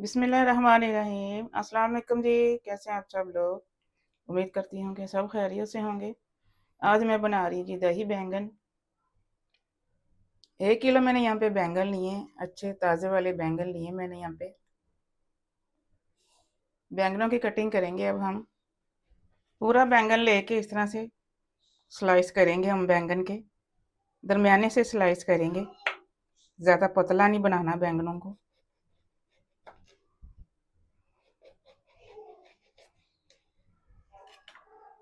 बिस्मिल्लाहिर्रहमानिर्रहीम। अस्सलाम वालेकुम जी। कैसे हैं आप सब लोग? उम्मीद करती हूँ कि सब खैरियत से होंगे। आज मैं बना रही जी दही बैंगन। 1 किलो मैंने यहाँ पे बैंगन लिए हैं, अच्छे ताज़े वाले बैंगन लिए मैंने यहाँ पे। बैंगनों की कटिंग करेंगे अब हम। पूरा बैंगन लेके इस तरह से स्लाइस करेंगे हम बैंगन के, दरमियाने से स्लाइस करेंगे, ज़्यादा पतला नहीं बनाना बैंगनों को।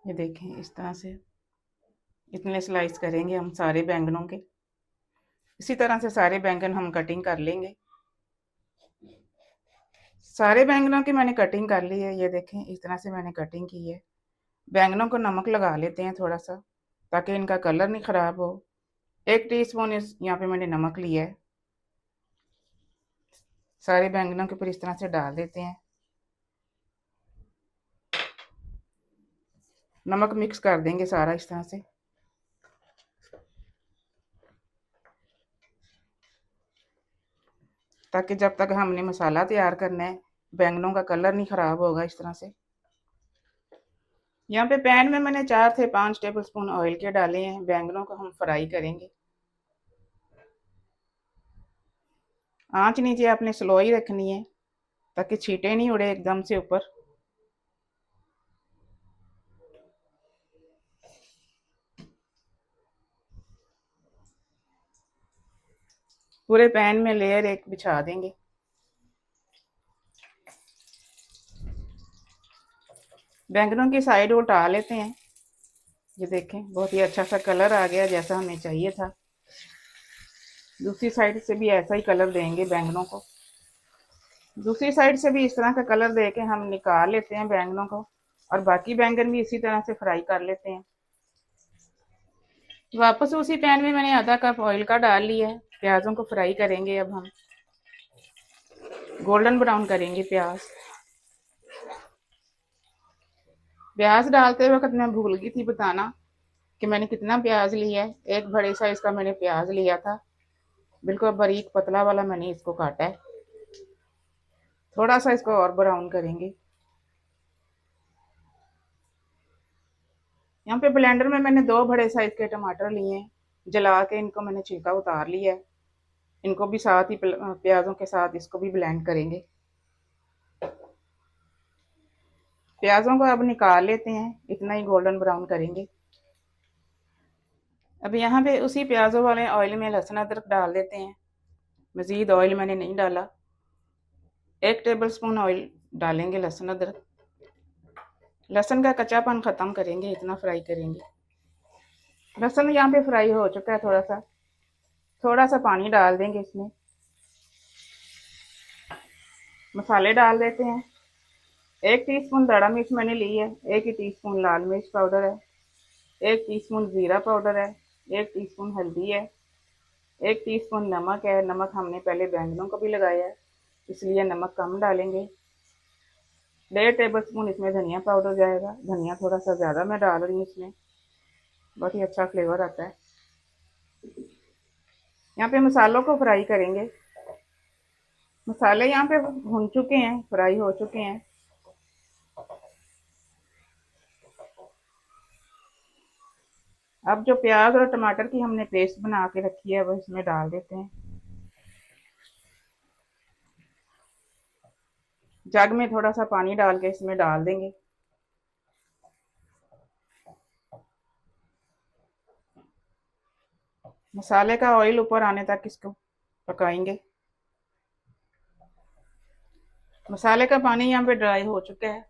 ये देखें इस तरह से इतने स्लाइस करेंगे हम सारे बैंगनों के। इसी तरह से सारे बैंगन हम कटिंग कर लेंगे। सारे बैंगनों की मैंने कटिंग कर ली है, ये देखें इस तरह से मैंने कटिंग की है। बैंगनों को नमक लगा लेते हैं थोड़ा सा, ताकि इनका कलर नहीं ख़राब हो। 1 टीस्पून इस यहाँ पे मैंने नमक लिया है। सारे बैंगनों के ऊपर इस तरह से डाल देते हैं। नमक मिक्स कर देंगे सारा इस तरह से। ताकि जब तक हमने मसाला तैयार करना है बैंगनों का कलर नहीं ख़राब होगा इस तरह से। यहाँ पे पैन में मैंने 4 से 5 टेबलस्पून ऑयल के डाले हैं। बैंगनों को हम फ्राई करेंगे। आंच नीचे आपने स्लो ही रखनी है, ताकि छींटे नहीं उड़े एकदम से ऊपर। पूरे पैन में लेयर एक बिछा देंगे। बैंगनों की साइड उल्टा लेते हैं। ये देखें बहुत ही अच्छा सा कलर आ गया, जैसा हमें चाहिए था। दूसरी साइड से भी ऐसा ही कलर देंगे बैंगनों को। दूसरी साइड से भी इस तरह का कलर दे के हम निकाल लेते हैं बैंगनों को, और बाकी बैंगन भी इसी तरह से फ्राई कर लेते हैं। वापस उसी पैन में मैंने आधा कप ऑयल का डाल लिया है। प्याज़ों को फ्राई करेंगे अब हम, गोल्डन ब्राउन करेंगे प्याज। प्याज डालते वक्त मैं भूल गई थी बताना कि मैंने कितना प्याज लिया है। एक बड़े साइज का मैंने प्याज लिया था, बिल्कुल बारीक पतला वाला मैंने इसको काटा है। थोड़ा सा इसको और ब्राउन करेंगे। यहाँ पे ब्लेंडर में मैंने 2 बड़े साइज के टमाटर लिए हैं। जला के इनको मैंने छिलका उतार लिया है। इनको भी साथ ही प्याज़ों के साथ इसको भी ब्लेंड करेंगे। प्याज़ों को अब निकाल लेते हैं, इतना ही गोल्डन ब्राउन करेंगे। अब यहाँ पे उसी प्याज़ों वाले ऑयल में लहसुन अदरक डाल देते हैं। मज़ीद ऑयल मैंने नहीं डाला। 1 टेबलस्पून ऑयल डालेंगे लहसुन अदरक। लहसुन का कच्चापन ख़त्म करेंगे, इतना फ्राई करेंगे। लहसुन यहाँ पे फ्राई हो चुका है। थोड़ा सा पानी डाल देंगे इसमें। मसाले डाल देते हैं। 1 टीस्पून दड़ा मिर्च मैंने ली है। 1 ही टीस्पून लाल मिर्च पाउडर है। 1 टीस्पून ज़ीरा पाउडर है। 1 टीस्पून हल्दी है। 1 टीस्पून नमक है। नमक हमने पहले बैंगनों को भी लगाया है, इसलिए नमक कम डालेंगे। 1.5 टेबलस्पून इसमें धनिया पाउडर जाएगा। धनिया थोड़ा सा ज़्यादा मैं डाल रही हूँ इसमें, बहुत ही अच्छा फ्लेवर आता है। यहाँ पे मसालों को फ्राई करेंगे। मसाले यहाँ पे भुन चुके हैं, फ्राई हो चुके हैं। अब जो प्याज और टमाटर की हमने पेस्ट बना के रखी है वो इसमें डाल देते हैं। जग में थोड़ा सा पानी डाल के इसमें डाल देंगे। मसाले का ऑयल ऊपर आने तक इसको पकाएंगे। मसाले का पानी यहाँ पे ड्राई हो चुका है,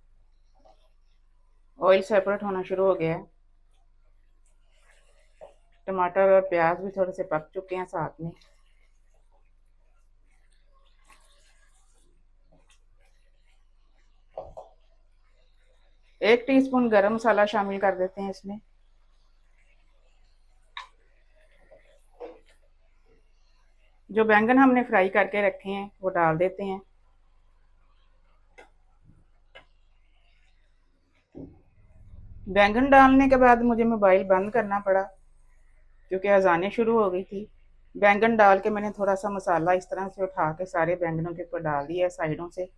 ऑयल सेपरेट होना शुरू हो गया है। टमाटर और प्याज भी थोड़े से पक चुके हैं साथ में। एक टीस्पून गरम मसाला शामिल कर देते हैं इसमें। जो बैंगन हमने फ्राई करके रखे हैं वो डाल देते हैं। बैंगन डालने के बाद मुझे मोबाइल बंद करना पड़ा, क्योंकि अजानें शुरू हो गई थी। बैंगन डाल के मैंने थोड़ा सा मसाला इस तरह से उठा के सारे बैंगनों के ऊपर डाल दिया है साइडों से।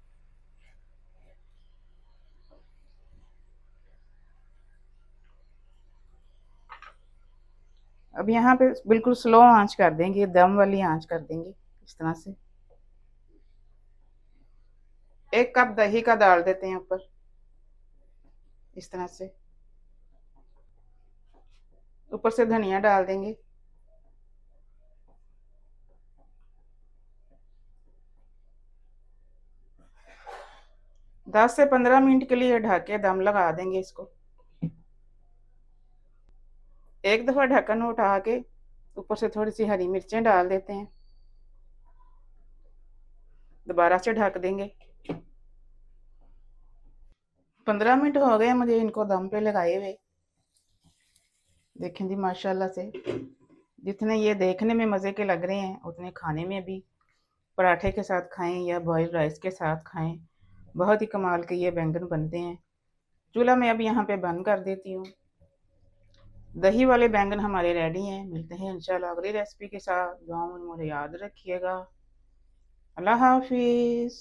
अब यहाँ पे बिल्कुल स्लो आंच कर देंगे, दम वाली आंच कर देंगे इस तरह से। 1 कप दही का डाल देते हैं ऊपर इस तरह से। ऊपर से धनिया डाल देंगे। 10 से 15 मिनट के लिए ढक के दम लगा देंगे इसको। एक दफ़ा ढक्कन उठा के ऊपर से थोड़ी सी हरी मिर्चें डाल देते हैं, दोबारा से ढक देंगे। 15 मिनट हो गए मुझे इनको दम पे लगाए हुए। देखें जी माशाल्लाह से, जितने ये देखने में मज़े के लग रहे हैं उतने खाने में भी, पराठे के साथ खाएं या बॉइल्ड राइस के साथ खाएं, बहुत ही कमाल के ये बैंगन बनते हैं। चूल्हा मैं अब यहाँ पे बंद कर देती हूँ। दही वाले बैंगन हमारे रेडी हैं। मिलते हैं इंशाल्लाह अगली रेसिपी के साथ। दुआ में मुझे याद रखिएगा। अल्लाह हाफिज़।